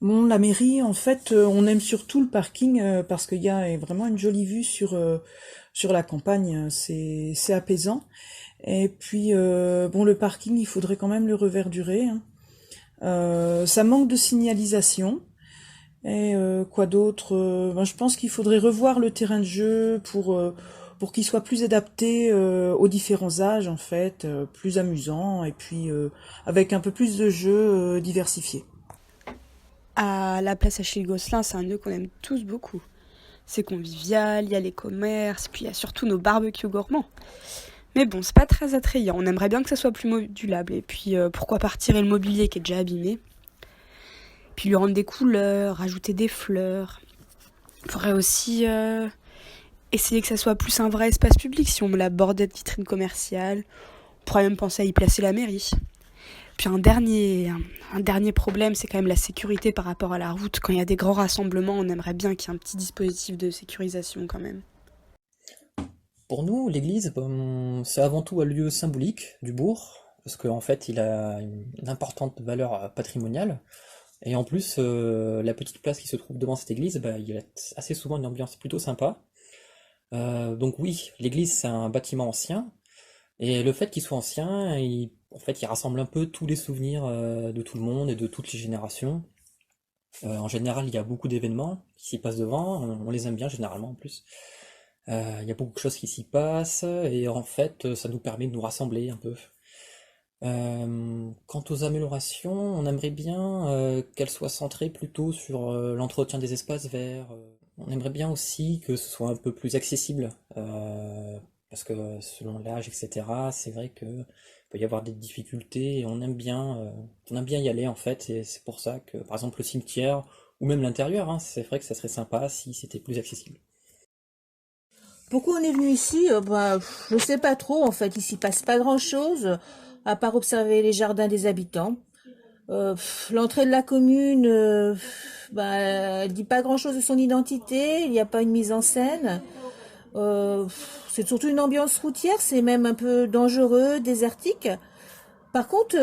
Bon, la mairie, en fait, on aime surtout le parking parce qu'il y a vraiment une jolie vue sur la campagne. C'est apaisant. Et puis, bon, le parking, il faudrait quand même le reverdurer, hein. Ça manque de signalisation. Et quoi d'autre? Ben, je pense qu'il faudrait revoir le terrain de jeu pour qu'il soit plus adapté aux différents âges, en fait, plus amusant, et puis avec un peu plus de jeux diversifiés. À la place Achille Gosselin, c'est un lieu qu'on aime tous beaucoup. C'est convivial, il y a les commerces, puis il y a surtout nos barbecues gourmands. Mais bon, c'est pas très attrayant. On aimerait bien que ça soit plus modulable. Et puis, pourquoi pas retirer le mobilier qui est déjà abîmé? Puis lui rendre des couleurs, rajouter des fleurs. Il faudrait aussi essayer que ça soit plus un vrai espace public si on me la bordait de vitrines commerciales. On pourrait même penser à y placer la mairie. Puis un dernier problème, c'est quand même la sécurité par rapport à la route. Quand il y a des grands rassemblements, on aimerait bien qu'il y ait un petit dispositif de sécurisation quand même. Pour nous, l'église, c'est avant tout un lieu symbolique du bourg, parce qu'en fait, il a une importante valeur patrimoniale. Et en plus, la petite place qui se trouve devant cette église, bah, il y a assez souvent une ambiance plutôt sympa. Donc oui, l'église, c'est un bâtiment ancien, et le fait qu'il soit ancien, en fait, il rassemble un peu tous les souvenirs de tout le monde et de toutes les générations. En général, il y a beaucoup d'événements qui s'y passent devant, on les aime bien généralement en plus. Il y a beaucoup de choses qui s'y passent et en fait, ça nous permet de nous rassembler un peu. Quant aux améliorations, on aimerait bien qu'elles soient centrées plutôt sur l'entretien des espaces verts. On aimerait bien aussi que ce soit un peu plus accessible, parce que selon l'âge, etc., c'est vrai que peut y avoir des difficultés et on aime bien y aller en fait, et c'est pour ça que, par exemple, le cimetière ou même l'intérieur, hein, c'est vrai que ça serait sympa si c'était plus accessible. Pourquoi on est venu ici? Je sais pas trop. En fait, ici passe pas grand-chose, à part observer les jardins des habitants. L'entrée de la commune, elle dit pas grand-chose de son identité. Il n'y a pas une mise en scène. C'est surtout une ambiance routière. C'est même un peu dangereux, désertique. Par contre,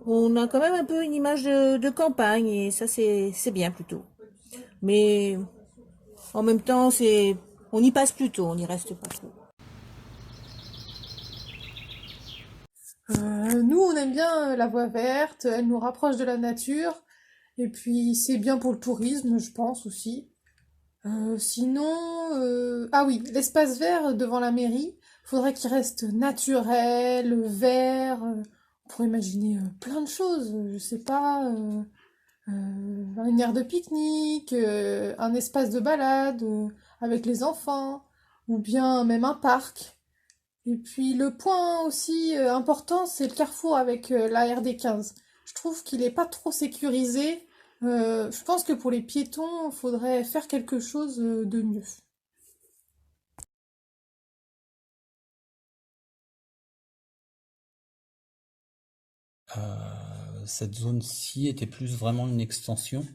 on a quand même un peu une image de campagne et ça, c'est bien plutôt. Mais en même temps, on y passe plutôt, on n'y reste pas trop. Nous, on aime bien la voie verte, elle nous rapproche de la nature, et puis c'est bien pour le tourisme, je pense aussi. Sinon, ah oui, l'espace vert devant la mairie, faudrait qu'il reste naturel, vert. On pourrait imaginer plein de choses, je sais pas, une aire de pique-nique, un espace de balade avec les enfants, ou bien même un parc. Et puis le point aussi important, c'est le carrefour avec la RD15. Je trouve qu'il est pas trop sécurisé. Je pense que pour les piétons, il faudrait faire quelque chose de mieux. Cette zone-ci était plus vraiment une extension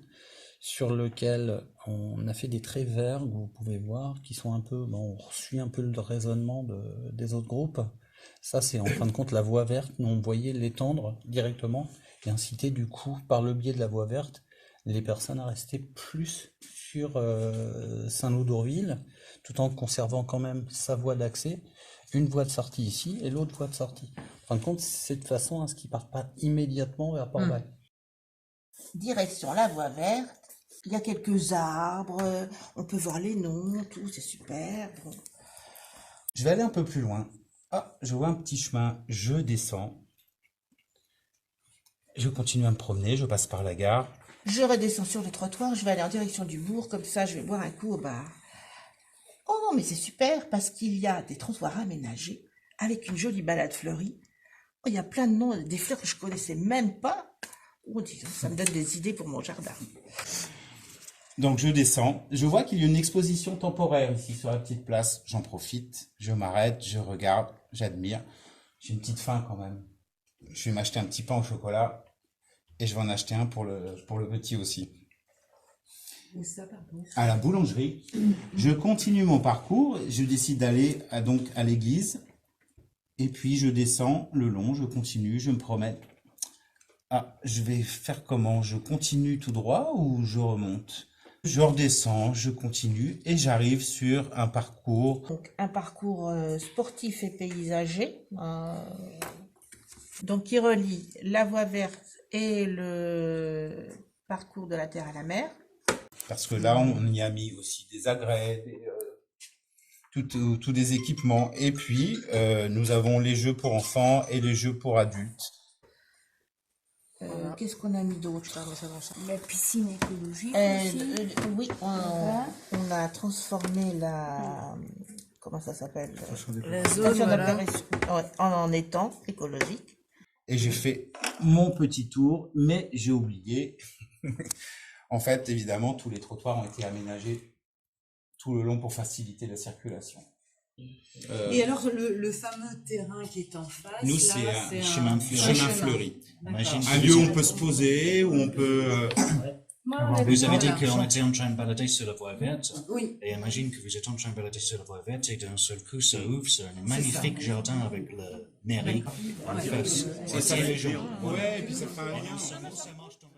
sur lequel on a fait des traits verts, que vous pouvez voir, qui sont un peu, bon, on suit un peu le raisonnement des autres groupes. Ça, c'est en fin de compte la voie verte. Nous, on voyait l'étendre directement et inciter du coup, par le biais de la voie verte, les personnes à rester plus sur Saint-Loup d'Orville, tout en conservant quand même sa voie d'accès, une voie de sortie ici et l'autre voie de sortie. En fin de compte, c'est de façon à ce qu'ils partent pas immédiatement vers Port-Bail. Direction la voie verte. Il y a quelques arbres, on peut voir les noms, tout, c'est super. Bon. Je vais aller un peu plus loin. Ah, je vois un petit chemin, je descends. Je continue à me promener, je passe par la gare. Je redescends sur le trottoir, je vais aller en direction du bourg, comme ça je vais boire un coup au bar. Oh, mais c'est super, parce qu'il y a des trottoirs aménagés, avec une jolie balade fleurie. Oh, il y a plein de noms, des fleurs que je connaissais même pas. Oh, disons, ça me donne des idées pour mon jardin. Donc je descends, je vois qu'il y a une exposition temporaire ici sur la petite place. J'en profite, je m'arrête, je regarde, j'admire. J'ai une petite faim quand même. Je vais m'acheter un petit pain au chocolat et je vais en acheter un pour le petit aussi. À la boulangerie, je continue mon parcours, je décide d'aller donc à l'église et puis je descends le long, je continue, je me promène. Ah, je vais faire comment? Je continue tout droit ou je remonte? Je redescends, je continue et j'arrive sur un parcours. Donc, un parcours sportif et paysager, donc qui relie la voie verte et le parcours de la terre à la mer. Parce que là, on y a mis aussi des agrès, tous des équipements. Et puis, nous avons les jeux pour enfants et les jeux pour adultes. Qu'est-ce qu'on a mis d'autre? La piscine écologique aussi. Oui, on a transformé la... Comment ça s'appelle? La Station zone, voilà. d'apéritif, ouais, en étang écologique. Et j'ai fait mon petit tour, mais j'ai oublié. En fait, évidemment, tous les trottoirs ont été aménagés tout le long pour faciliter la circulation. Et alors, le fameux terrain qui est en face, Nous, là, c'est un chemin fleuri. Imagine Un lieu où on peut se poser, où on peut... vous avez dit Voilà. qu'on était en train de balader sur la voie verte. Oui. Et imagine que vous êtes en train de balader sur la voie verte et d'un seul coup, ça ouvre sur un magnifique jardin avec la mairie en face. Et ça fait... Ouais, et puis ça fait un lien. Ça marche dans